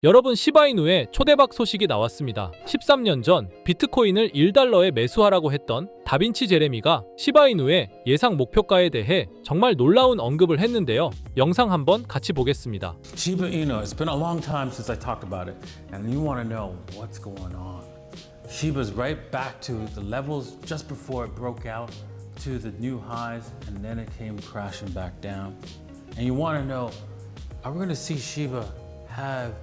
여러분, 시바이누의 초대박 소식이 나왔습니다. 13년 전 비트코인을 1달러에 매수하라고 했던 다빈치 제레미가 시바이누의 예상 목표가에 대해 정말 놀라운 언급을 했는데요. 영상 한번 같이 보겠습니다. Shiba Inu, it's been a long time since I talked about it, and you want to know what's going on. Shiba's right back to the levels just before it broke out to the new highs, and then it came crashing back down. And you want to know, are we going to see Shiba have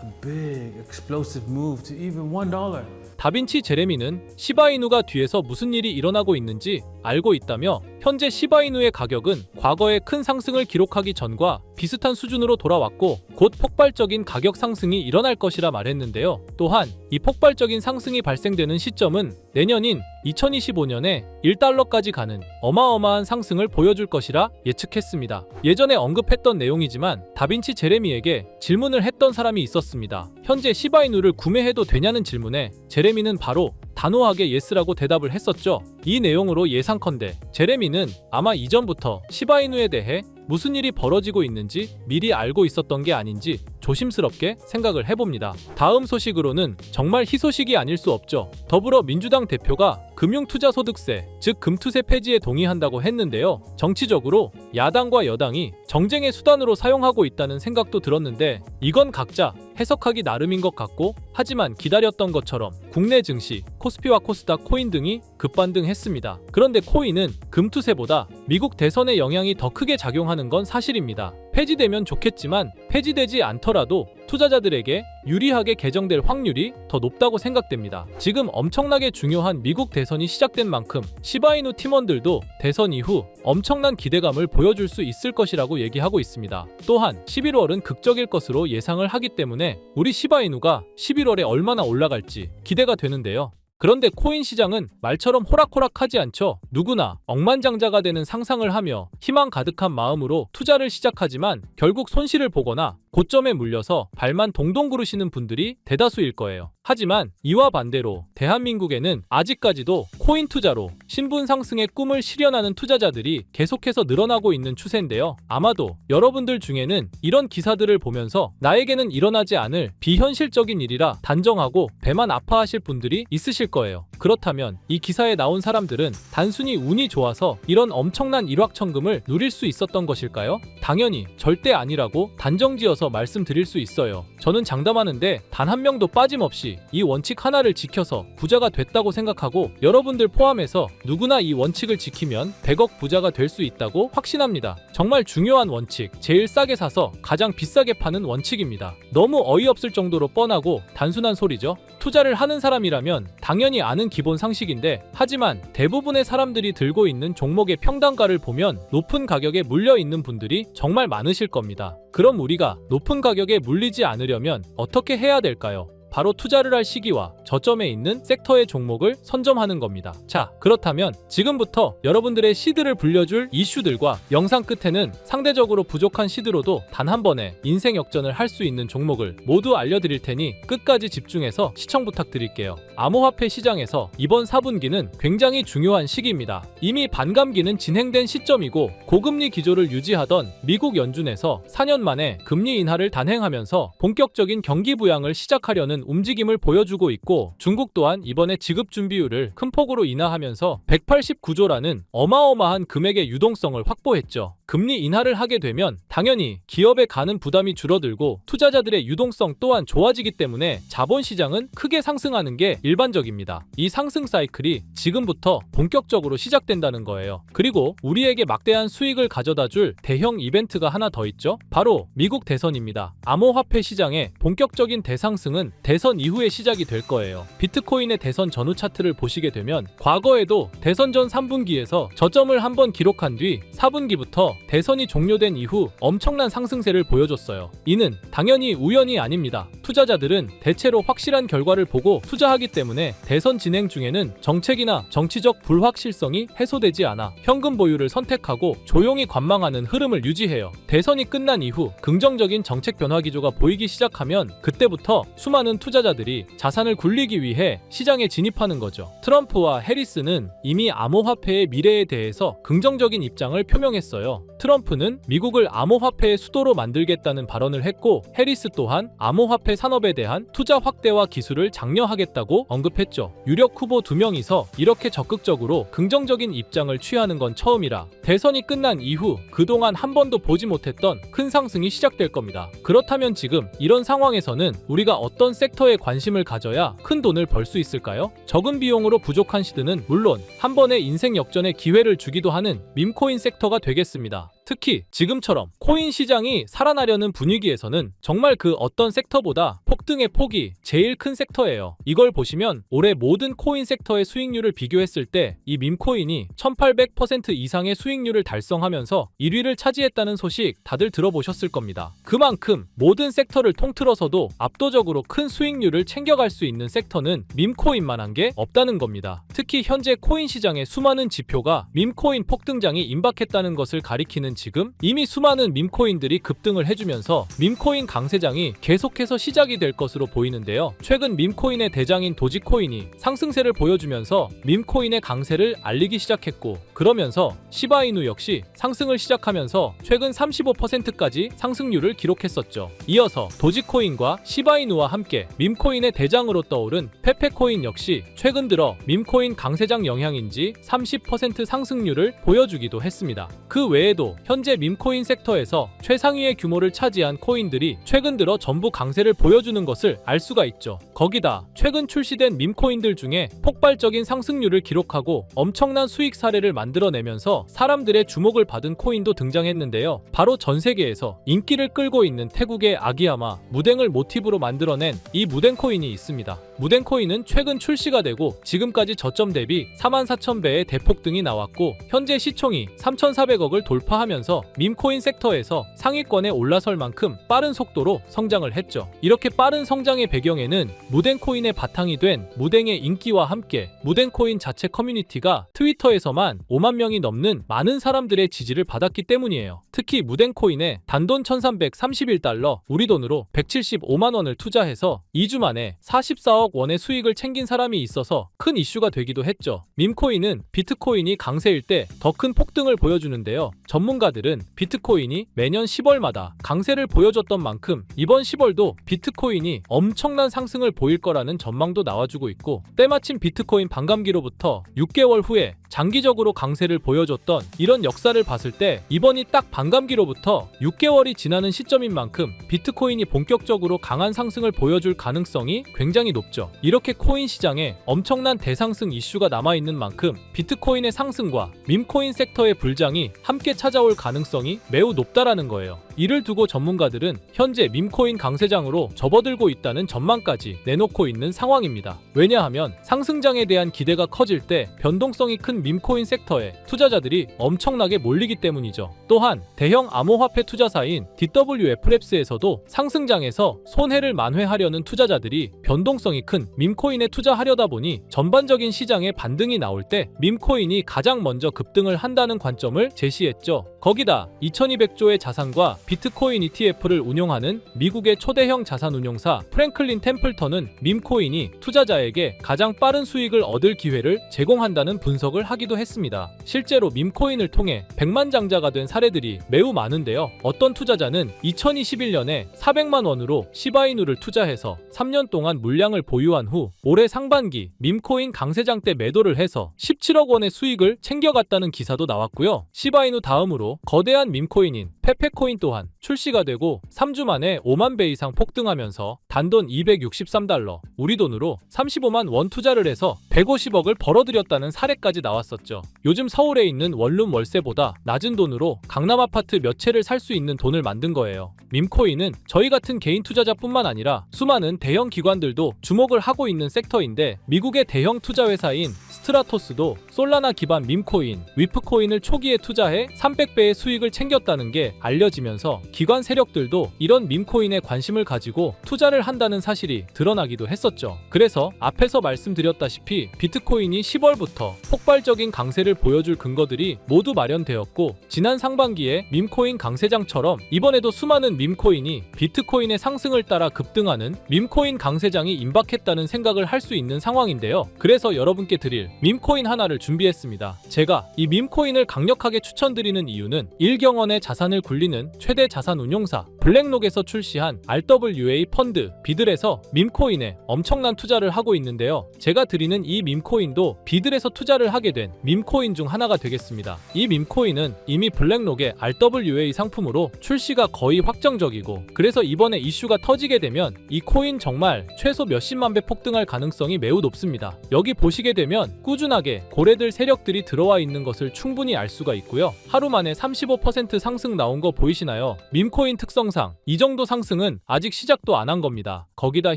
a big explosive move to even $1? 다빈치 제레미는 시바이누가 뒤에서 무슨 일이 일어나고 있는지 알고 있다며 현재 시바이누의 가격은 과거의 큰 상승을 기록하기 전과 비슷한 수준으로 돌아왔고 곧 폭발적인 가격 상승이 일어날 것이라 말했는데요. 또한 이 폭발적인 상승이 발생되는 시점은 내년인 2025년에 1달러까지 가는 어마어마한 상승을 보여줄 것이라 예측했습니다. 예전에 언급했던 내용이지만 다빈치 제레미에게 질문을 했던 사람이 있었습니다. 현재 시바이누를 구매해도 되냐는 질문에 제레미는 바로 단호하게 예스라고 대답을 했었죠. 이 내용으로 예상컨대 제레미는 아마 이전부터 시바이누에 대해 무슨 일이 벌어지고 있는지 미리 알고 있었던 게 아닌지 조심스럽게 생각을 해봅니다. 다음 소식으로는 정말 희소식이 아닐 수 없죠. 더불어민주당 대표가 금융투자소득세, 즉 금투세 폐지에 동의한다고 했는데요. 정치적으로 야당과 여당이 정쟁의 수단으로 사용하고 있다는 생각도 들었는데 이건 각자 해석하기 나름인 것 같고, 하지만 기다렸던 것처럼 국내 증시, 코스피와 코스닥, 코인 등이 급반등했습니다. 그런데 코인은 금투세보다 미국 대선의 영향이 더 크게 작용하는 건 사실입니다. 폐지되면 좋겠지만 폐지되지 않더라도 투자자들에게 유리하게 개정될 확률이 더 높다고 생각됩니다. 지금 엄청나게 중요한 미국 대선이 시작된 만큼 시바이누 팀원들도 대선 이후 엄청난 기대감을 보여줄 수 있을 것이라고 얘기하고 있습니다. 또한 11월은 극적일 것으로 예상을 하기 때문에 우리 시바이누가 11월에 얼마나 올라갈지 기대가 되는데요. 그런데 코인 시장은 말처럼 호락호락하지 않죠. 누구나 억만장자가 되는 상상을 하며 희망 가득한 마음으로 투자를 시작하지만 결국 손실을 보거나 고점에 물려서 발만 동동 구르시는 분들이 대다수일 거예요. 하지만 이와 반대로 대한민국에는 아직까지도 코인 투자로 신분 상승의 꿈을 실현하는 투자자들이 계속해서 늘어나고 있는 추세인데요. 아마도 여러분들 중에는 이런 기사들을 보면서 나에게는 일어나지 않을 비현실적인 일이라 단정하고 배만 아파하실 분들이 있으실 거예요. 그렇다면 이 기사에 나온 사람들은 단순히 운이 좋아서 이런 엄청난 일확천금을 누릴 수 있었던 것일까요? 당연히 절대 아니라고 단정지어서 말씀드릴 수 있어요. 저는 장담하는데 단 한 명도 빠짐없이 이 원칙 하나를 지켜서 부자가 됐다고 생각하고, 여러분들 포함해서 누구나 이 원칙을 지키면 100억 부자가 될 수 있다고 확신합니다. 정말 중요한 원칙, 제일 싸게 사서 가장 비싸게 파는 원칙입니다. 너무 어이없을 정도로 뻔하고 단순한 소리죠. 투자를 하는 사람이라면 당연히 아는 기본 상식인데, 하지만 대부분의 사람들이 들고 있는 종목의 평단가를 보면 높은 가격에 물려 있는 분들이 정말 많으실 겁니다. 그럼 우리가 높은 가격에 물리지 않으려면 어떻게 해야 될까요? 바로 투자를 할 시기와 저점에 있는 섹터의 종목을 선점하는 겁니다. 자, 그렇다면 지금부터 여러분들의 시드를 불려줄 이슈들과 영상 끝에는 상대적으로 부족한 시드로도 단 한 번에 인생 역전을 할 수 있는 종목을 모두 알려드릴 테니 끝까지 집중해서 시청 부탁드릴게요. 암호화폐 시장에서 이번 4분기는 굉장히 중요한 시기입니다. 이미 반감기는 진행된 시점이고 고금리 기조를 유지하던 미국 연준에서 4년 만에 금리 인하를 단행하면서 본격적인 경기 부양을 시작하려는 움직임을 보여주고 있고, 중국 또한 이번에 지급 준비율을 큰 폭으로 인하하면서 189조라는 어마어마한 금액의 유동성을 확보했죠. 금리 인하를 하게 되면 당연히 기업에 가는 부담이 줄어들고 투자자들의 유동성 또한 좋아지기 때문에 자본시장은 크게 상승하는 게 일반적입니다. 이 상승 사이클이 지금부터 본격적으로 시작된다는 거예요. 그리고 우리에게 막대한 수익을 가져다 줄 대형 이벤트가 하나 더 있죠. 바로 미국 대선입니다. 암호화폐 시장의 본격적인 대상승은 대선 이후에 시작이 될 거예요. 비트코인의 대선 전후 차트를 보시게 되면 과거에도 대선 전 3분기에서 저점을 한번 기록한 뒤 4분기부터 대선이 종료된 이후 엄청난 상승세를 보여줬어요. 이는 당연히 우연이 아닙니다. 투자자들은 대체로 확실한 결과를 보고 투자하기 때문에 대선 진행 중에는 정책이나 정치적 불확실성이 해소되지 않아 현금 보유를 선택하고 조용히 관망하는 흐름을 유지해요. 대선이 끝난 이후 긍정적인 정책 변화 기조가 보이기 시작하면 그때부터 수많은 투자자들이 자산을 굴리기 위해 시장에 진입하는 거죠. 트럼프와 해리스는 이미 암호화폐의 미래에 대해서 긍정적인 입장을 표명했어요. 트럼프는 미국을 암호화폐의 수도로 만들겠다는 발언을 했고 해리스 또한 암호화폐 산업에 대한 투자 확대와 기술을 장려하겠다고 언급했죠. 유력 후보 2명이서 이렇게 적극적으로 긍정적인 입장을 취하는 건 처음이라 대선이 끝난 이후 그동안 한 번도 보지 못했던 큰 상승이 시작될 겁니다. 그렇다면 지금 이런 상황에서는 우리가 어떤 섹터에 관심을 가져야 큰 돈을 벌 수 있을까요? 적은 비용으로 부족한 시드는 물론 한 번의 인생 역전의 기회를 주기도 하는 밈코인 섹터가 되겠습니다. 특히 지금처럼 코인 시장이 살아나려는 분위기에서는 정말 그 어떤 섹터보다 폭등의 폭이 제일 큰 섹터예요. 이걸 보시면 올해 모든 코인 섹터의 수익률을 비교했을 때 이 밈코인이 1800% 이상의 수익률을 달성하면서 1위를 차지했다는 소식 다들 들어보셨을 겁니다. 그만큼 모든 섹터를 통틀어서도 압도적으로 큰 수익률을 챙겨갈 수 있는 섹터는 밈코인만한 게 없다는 겁니다. 특히 현재 코인 시장의 수많은 지표가 밈코인 폭등장이 임박했다는 것을 가리키는 지금 이미 수많은 밈코인들이 급등을 해주면서 밈코인 강세장이 계속해서 시작이 될 것으로 보이는데요. 최근 밈코인의 대장인 도지코인이 상승세를 보여주면서 밈코인의 강세를 알리기 시작했고 그러면서 시바이누 역시 상승을 시작하면서 최근 35%까지 상승률을 기록했었죠. 이어서 도지코인과 시바이누와 함께 밈코인의 대장으로 떠오른 페페코인 역시 최근 들어 밈코인 강세장 영향인지 30% 상승률을 보여주기도 했습니다. 그 외에도 현재 밈코인 섹터에서 최상위의 규모를 차지한 코인들이 최근 들어 전부 강세를 보여주는 것을 알 수가 있죠. 거기다 최근 출시된 밈코인들 중에 폭발적인 상승률을 기록하고 엄청난 수익 사례를 만들어내면서 사람들의 주목을 받은 코인도 등장했는데요. 바로 전 세계에서 인기를 끌고 있는 태국의 아기야마 무댕을 모티브로 만들어낸 이 무댕코인이 있습니다. 무댕코인은 최근 출시가 되고 지금까지 저점 대비 44,000배의 대폭등이 나왔고 현재 시총이 3,400억을 돌파하면서 밈코인 섹터에서 상위권에 올라설 만큼 빠른 속도로 성장을 했죠. 이렇게 빠른 성장의 배경에는 무댕코인의 바탕이 된 무댕의 인기와 함께 무댕코인 자체 커뮤니티가 트위터에서만 5만 명이 넘는 많은 사람들의 지지를 받았기 때문이에요. 특히 무댕코인에 단돈 1331달러 우리 돈으로 175만 원을 투자해서 2주 만에 44억 원의 수익을 챙긴 사람이 있어서 큰 이슈가 되기도 했죠. 밈코인은 비트코인이 강세일 때 더 큰 폭등을 보여주는데요. 전문가들은 비트코인이 매년 10월마다 강세를 보여줬던 만큼 이번 10월도 비트코인이 엄청난 상승을 보일 거라는 전망도 나와주고 있고 때마침 비트코인 반감기로부터 6개월 후에 장기적으로 강세를 보여줬던 이런 역사를 봤을 때 이번이 딱 반감기로부터 6개월이 지나는 시점인 만큼 비트코인이 본격적으로 강한 상승을 보여줄 가능성이 굉장히 높죠. 이렇게 코인 시장에 엄청난 대상승 이슈가 남아있는 만큼 비트코인의 상승과 밈코인 섹터의 불장이 함께 찾아올 가능성이 매우 높다라는 거예요. 이를 두고 전문가들은 현재 밈코인 강세장으로 접어들고 있다는 전망까지 내놓고 있는 상황입니다. 왜냐하면 상승장에 대한 기대가 커질 때 변동성이 큰 밈코인 섹터에 투자자들이 엄청나게 몰리기 때문이죠. 또한 대형 암호화폐 투자사인 DWF랩스에서도 상승장에서 손해를 만회하려는 투자자들이 변동성이 큰 밈코인에 투자하려다 보니 전반적인 시장의 반등이 나올 때 밈코인이 가장 먼저 급등을 한다는 관점을 제시했죠. 거기다 2200조의 자산과 비트코인 ETF를 운용하는 미국의 초대형 자산운용사 프랭클린 템플턴은 밈코인이 투자자에게 가장 빠른 수익을 얻을 기회를 제공한다는 분석을 하기도 했습니다. 실제로 밈코인을 통해 백만장자가 된 사례들이 매우 많은데요. 어떤 투자자는 2021년에 400만 원으로 시바이누를 투자해서 3년 동안 물량을 보유한 후 올해 상반기 밈코인 강세장 때 매도를 해서 17억 원의 수익을 챙겨갔다는 기사도 나왔고요. 시바이누 다음으로 거대한 밈코인인 페페코인 또한 출시가 되고 3주 만에 5만 배 이상 폭등하면서 단돈 263달러, 우리 돈으로 35만 원 투자를 해서 150억을 벌어들였다는 사례까지 나왔었죠. 요즘 서울에 있는 원룸 월세보다 낮은 돈으로 강남 아파트 몇 채를 살 수 있는 돈을 만든 거예요. 밈코인은 저희 같은 개인 투자자뿐만 아니라 수많은 대형 기관들도 주목을 하고 있는 섹터인데 미국의 대형 투자 회사인 스트라토스도 솔라나 기반 밈코인, 위프코인을 초기에 투자해 300배의 수익을 챙겼다는 게 알려지면서 기관 세력들도 이런 밈코인에 관심을 가지고 투자를 한다는 사실이 드러나기도 했었죠. 그래서 앞에서 말씀드렸다시피 비트코인이 10월부터 폭발적인 강세를 보여줄 근거들이 모두 마련되었고 지난 상반기에 밈코인 강세장처럼 이번에도 수많은 밈코인이 비트코인의 상승을 따라 급등하는 밈코인 강세장이 임박했다는 생각을 할 수 있는 상황인데요. 그래서 여러분께 드릴 밈코인 하나를 준비했습니다. 제가 이 밈코인을 강력하게 추천드리는 이유는 일경원의 자산을 굴리는 최대 자산 운용사 블랙록에서 출시한 RWA 펀드 비들에서 밈코인에 엄청난 투자를 하고 있는데요. 제가 드리는 이 밈코인도 비들에서 투자를 하게 된 밈코인 중 하나가 되겠습니다. 이 밈코인은 이미 블랙록의 RWA 상품으로 출시가 거의 확정적이고, 그래서 이번에 이슈가 터지게 되면 이 코인 정말 최소 몇십만 배 폭등할 가능성이 매우 높습니다. 여기 보시게 되면 꾸준하게 고래들 세력들이 들어와 있는 것을 충분히 알 수가 있고요. 하루 만에 35% 상승 나온 거 보이시나요? 밈코인 특성상 이 정도 상승은 아직 시작도 안 한 겁니다. 거기다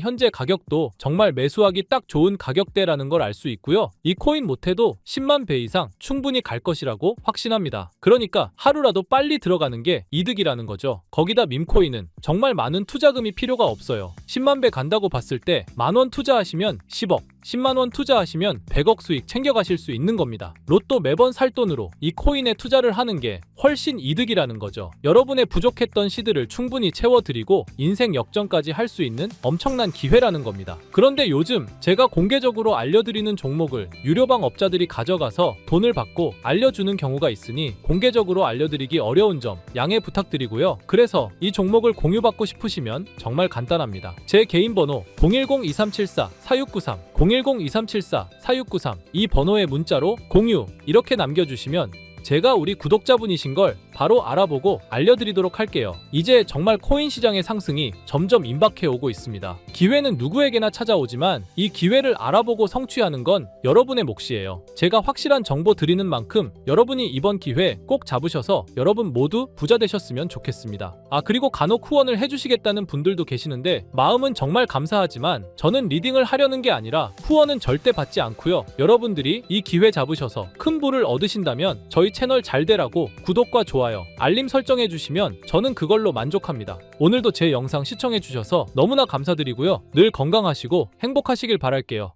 현재 가격도 정말 매수하기 딱 좋은 가격대라는 걸 알 수 있고요. 이 코인 못해도 10만 배 이상 충분히 갈 것이라고 확신합니다. 그러니까 하루라도 빨리 들어가는 게 이득이라는 거죠. 거기다 밈코인은 정말 많은 투자금이 필요가 없어요. 10만 배 간다고 봤을 때 10,000원 투자하시면 10억, 10만 원 투자하시면 100억 수익 챙겨가실 수 있는 겁니다. 로또 매번 살 돈으로 이 코인에 투자를 하는 게 훨씬 이득이라는 거죠. 여러분의 부족했던 시드를 충분히 채워드리고 인생 역전까지 할 수 있는 엄청난 기회라는 겁니다. 그런데 요즘 제가 공개적으로 알려드리는 종목을 유료방 업자들이 가져가서 돈을 받고 알려주는 경우가 있으니 공개적으로 알려드리기 어려운 점 양해 부탁드리고요. 그래서 이 종목을 공유받고 싶으시면 정말 간단합니다. 제 개인 번호 010-2374-4693 010-2374-4693 이 번호에 문자로 공유 이렇게 남겨주시면 제가 우리 구독자분이신 걸 바로 알아보고 알려드리도록 할게요. 이제 정말 코인 시장의 상승이 점점 임박해 오고 있습니다. 기회는 누구에게나 찾아오지만 이 기회를 알아보고 성취하는 건 여러분의 몫이에요. 제가 확실한 정보 드리는 만큼 여러분이 이번 기회 꼭 잡으셔서 여러분 모두 부자 되셨으면 좋겠습니다. 그리고 간혹 후원을 해주시겠다는 분들도 계시는데 마음은 정말 감사하지만 저는 리딩을 하려는 게 아니라 후원은 절대 받지 않고요. 여러분들이 이 기회 잡으셔서 큰 부를 얻으신다면 저희 채널 잘 되라고 구독과 좋아요, 알림 설정해주시면 저는 그걸로 만족합니다. 오늘도 제 영상 시청해주셔서 너무나 감사드리고요. 늘 건강하시고 행복하시길 바랄게요.